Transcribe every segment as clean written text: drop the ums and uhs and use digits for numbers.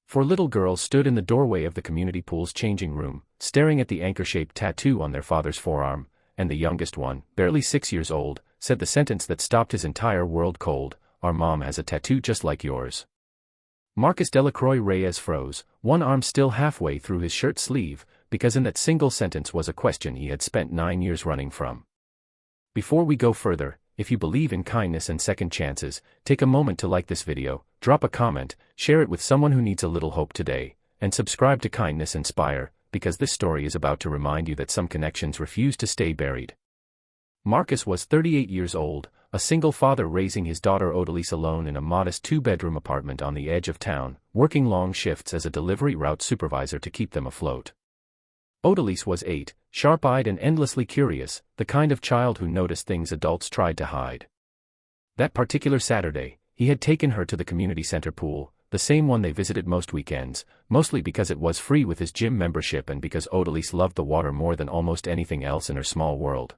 Four little girls stood in the doorway of the community pool's changing room, staring at the anchor-shaped tattoo on their father's forearm, and the youngest one, barely 6 years old, said the sentence that stopped his entire world cold: "Our mom has a tattoo just like yours." Marcus Delacroix Reyes froze, one arm still halfway through his shirt sleeve, because in that single sentence was a question he had spent 9 years running from. Before we go further, if you believe in kindness and second chances, take a moment to like this video, drop a comment, share it with someone who needs a little hope today, and subscribe to Kindness Inspire, because this story is about to remind you that some connections refuse to stay buried. Marcus was 38 years old, a single father raising his daughter Odalise alone in a modest 2-bedroom apartment on the edge of town, working long shifts as a delivery route supervisor to keep them afloat. Odalise was 8, sharp-eyed and endlessly curious, the kind of child who noticed things adults tried to hide. That particular Saturday, he had taken her to the community center pool, the same one they visited most weekends, mostly because it was free with his gym membership and because Odalise loved the water more than almost anything else in her small world.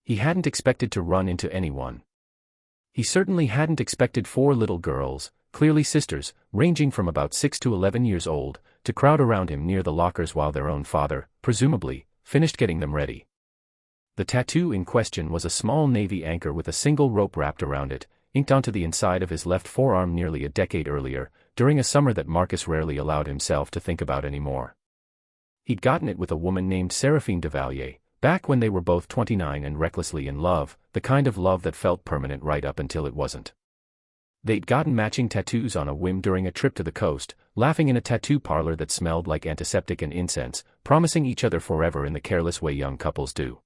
He hadn't expected to run into anyone. He certainly hadn't expected 4 little girls, clearly sisters, ranging from about 6 to 11 years old, to crowd around him near the lockers while their own father, presumably, finished getting them ready. The tattoo in question was a small navy anchor with a single rope wrapped around it, inked onto the inside of his left forearm nearly a decade earlier, during a summer that Marcus rarely allowed himself to think about anymore. He'd gotten it with a woman named Seraphine Duvalier, back when they were both 29 and recklessly in love, the kind of love that felt permanent right up until it wasn't. They'd gotten matching tattoos on a whim during a trip to the coast, laughing in a tattoo parlor that smelled like antiseptic and incense, promising each other forever in the careless way young couples do.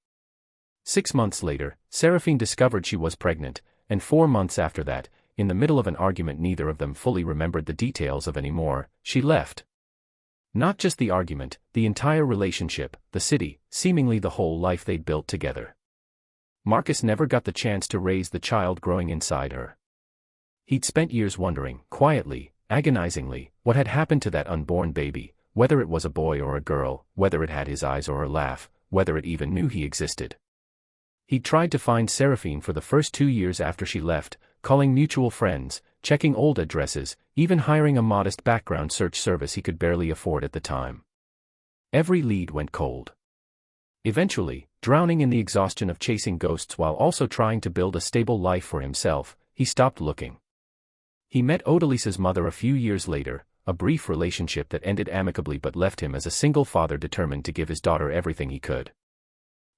6 months later, Seraphine discovered she was pregnant, and 4 months after that, in the middle of an argument neither of them fully remembered the details of anymore, she left. Not just the argument, the entire relationship, the city, seemingly the whole life they'd built together. Marcus never got the chance to raise the child growing inside her. He'd spent years wondering, quietly, agonizingly, what had happened to that unborn baby, whether it was a boy or a girl, whether it had his eyes or her laugh, whether it even knew he existed. He'd tried to find Seraphine for the first 2 years after she left, calling mutual friends, checking old addresses, even hiring a modest background search service he could barely afford at the time. Every lead went cold. Eventually, drowning in the exhaustion of chasing ghosts while also trying to build a stable life for himself, he stopped looking. He met Odalise's mother a few years later, a brief relationship that ended amicably but left him as a single father determined to give his daughter everything he could.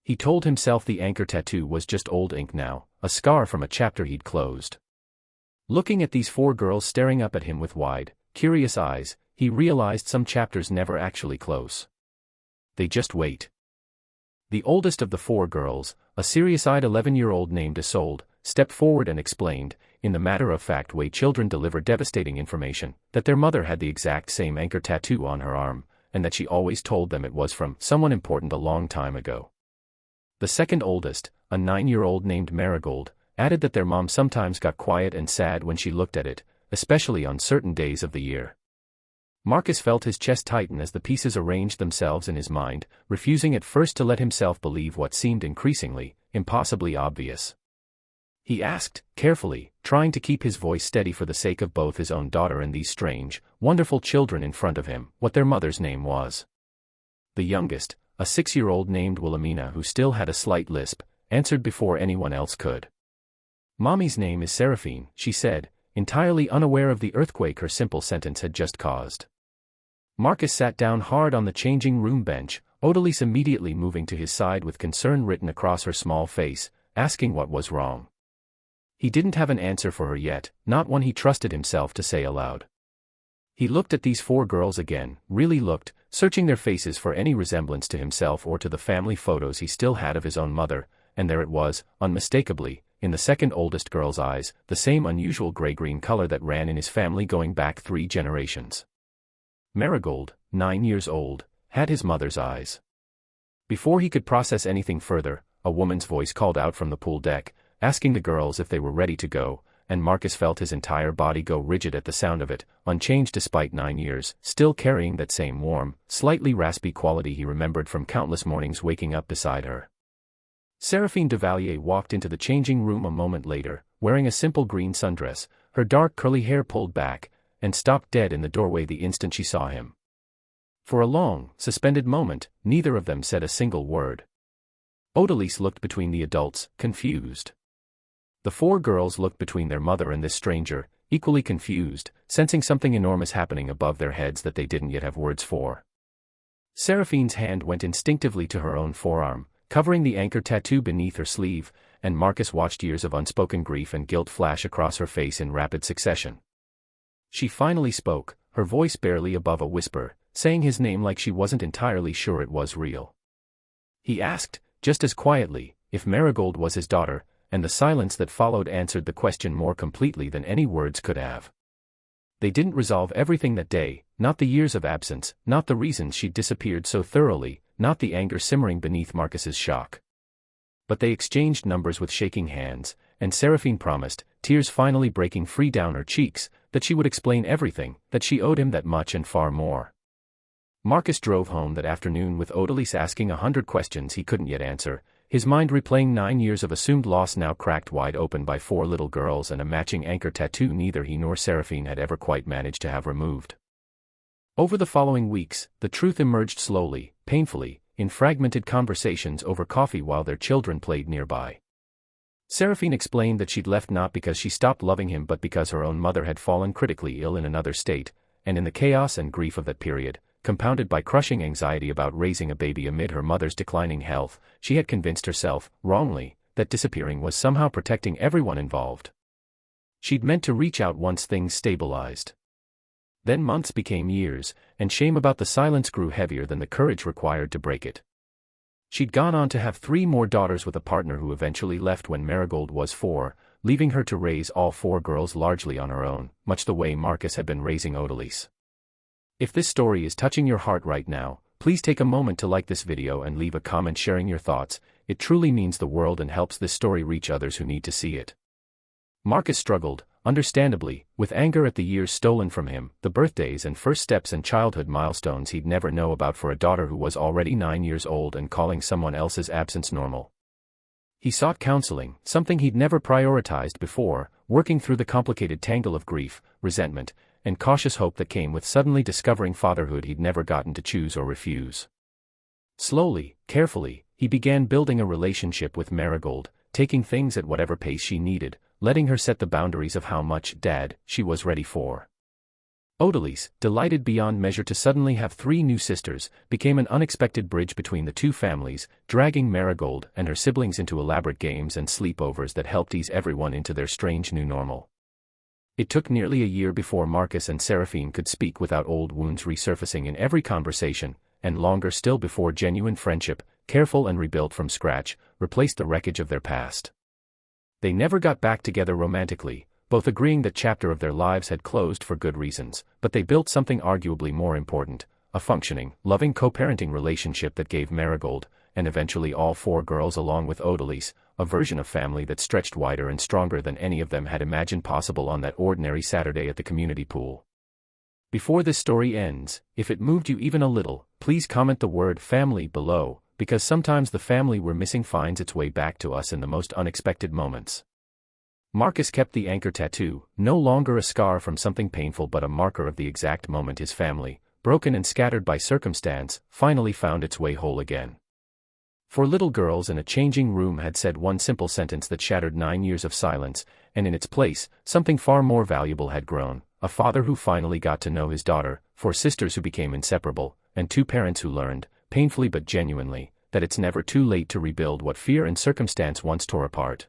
He told himself the anchor tattoo was just old ink now, a scar from a chapter he'd closed. Looking at these 4 girls staring up at him with wide, curious eyes, he realized some chapters never actually close. They just wait. The oldest of the 4 girls, a serious-eyed 11-year-old named Isolde, stepped forward and explained, in the matter-of-fact way children deliver devastating information, that their mother had the exact same anchor tattoo on her arm, and that she always told them it was from someone important a long time ago. The second oldest, a 9-year-old named Marigold, added that their mom sometimes got quiet and sad when she looked at it, especially on certain days of the year. Marcus felt his chest tighten as the pieces arranged themselves in his mind, refusing at first to let himself believe what seemed increasingly, impossibly obvious. He asked, carefully, trying to keep his voice steady for the sake of both his own daughter and these strange, wonderful children in front of him, what their mother's name was. The youngest, a 6-year-old named Wilhelmina who still had a slight lisp, answered before anyone else could. "Mommy's name is Seraphine," she said, entirely unaware of the earthquake her simple sentence had just caused. Marcus sat down hard on the changing room bench, Odalise immediately moving to his side with concern written across her small face, asking what was wrong. He didn't have an answer for her yet, not one he trusted himself to say aloud. He looked at these 4 girls again, really looked, searching their faces for any resemblance to himself or to the family photos he still had of his own mother, and there it was, unmistakably, in the second oldest girl's eyes, the same unusual gray-green color that ran in his family going back 3 generations. Marigold, 9 years old, had his mother's eyes. Before he could process anything further, a woman's voice called out from the pool deck, asking the girls if they were ready to go, and Marcus felt his entire body go rigid at the sound of it, unchanged despite 9 years, still carrying that same warm, slightly raspy quality he remembered from countless mornings waking up beside her. Seraphine Duvalier walked into the changing room a moment later, wearing a simple green sundress, her dark curly hair pulled back, and stopped dead in the doorway the instant she saw him. For a long, suspended moment, neither of them said a single word. Odalise looked between the adults, confused. The four girls looked between their mother and this stranger, equally confused, sensing something enormous happening above their heads that they didn't yet have words for. Seraphine's hand went instinctively to her own forearm, covering the anchor tattoo beneath her sleeve, and Marcus watched years of unspoken grief and guilt flash across her face in rapid succession. She finally spoke, her voice barely above a whisper, saying his name like she wasn't entirely sure it was real. He asked, just as quietly, if Marigold was his daughter, and the silence that followed answered the question more completely than any words could have. They didn't resolve everything that day, not the years of absence, not the reasons she'd disappeared so thoroughly, not the anger simmering beneath Marcus's shock. But they exchanged numbers with shaking hands, and Seraphine promised, tears finally breaking free down her cheeks, that she would explain everything, that she owed him that much and far more. Marcus drove home that afternoon with Odalise asking 100 questions he couldn't yet answer, his mind replaying 9 years of assumed loss now cracked wide open by 4 little girls and a matching anchor tattoo neither he nor Seraphine had ever quite managed to have removed. Over the following weeks, the truth emerged slowly, painfully, in fragmented conversations over coffee while their children played nearby. Seraphine explained that she'd left not because she stopped loving him but because her own mother had fallen critically ill in another state, and in the chaos and grief of that period, compounded by crushing anxiety about raising a baby amid her mother's declining health, she had convinced herself, wrongly, that disappearing was somehow protecting everyone involved. She'd meant to reach out once things stabilized. Then months became years, and shame about the silence grew heavier than the courage required to break it. She'd gone on to have 3 more daughters with a partner who eventually left when Marigold was 4, leaving her to raise all 4 girls largely on her own, much the way Marcus had been raising Odalise. If this story is touching your heart right now, please take a moment to like this video and leave a comment sharing your thoughts. It truly means the world and helps this story reach others who need to see it. Marcus struggled, understandably, with anger at the years stolen from him, the birthdays and first steps and childhood milestones he'd never know about for a daughter who was already 9 years old and calling someone else's absence normal. He sought counseling, something he'd never prioritized before, working through the complicated tangle of grief, resentment, and cautious hope that came with suddenly discovering fatherhood he'd never gotten to choose or refuse. Slowly, carefully, he began building a relationship with Marigold, taking things at whatever pace she needed, letting her set the boundaries of how much "dad" she was ready for. Odalise, delighted beyond measure to suddenly have 3 new sisters, became an unexpected bridge between the 2 families, dragging Marigold and her siblings into elaborate games and sleepovers that helped ease everyone into their strange new normal. It took nearly a year before Marcus and Seraphine could speak without old wounds resurfacing in every conversation, and longer still before genuine friendship, careful and rebuilt from scratch, replaced the wreckage of their past. They never got back together romantically, both agreeing that chapter of their lives had closed for good reasons, but they built something arguably more important, a functioning, loving co-parenting relationship that gave Marigold, and eventually all 4 girls along with Odalise, a version of family that stretched wider and stronger than any of them had imagined possible on that ordinary Saturday at the community pool. Before this story ends, if it moved you even a little, please comment the word "family" below, because sometimes the family we're missing finds its way back to us in the most unexpected moments. Marcus kept the anchor tattoo, no longer a scar from something painful but a marker of the exact moment his family, broken and scattered by circumstance, finally found its way whole again. 4 little girls in a changing room had said one simple sentence that shattered 9 years of silence, and in its place, something far more valuable had grown, a father who finally got to know his daughter, 4 sisters who became inseparable, and 2 parents who learned, painfully but genuinely, that it's never too late to rebuild what fear and circumstance once tore apart.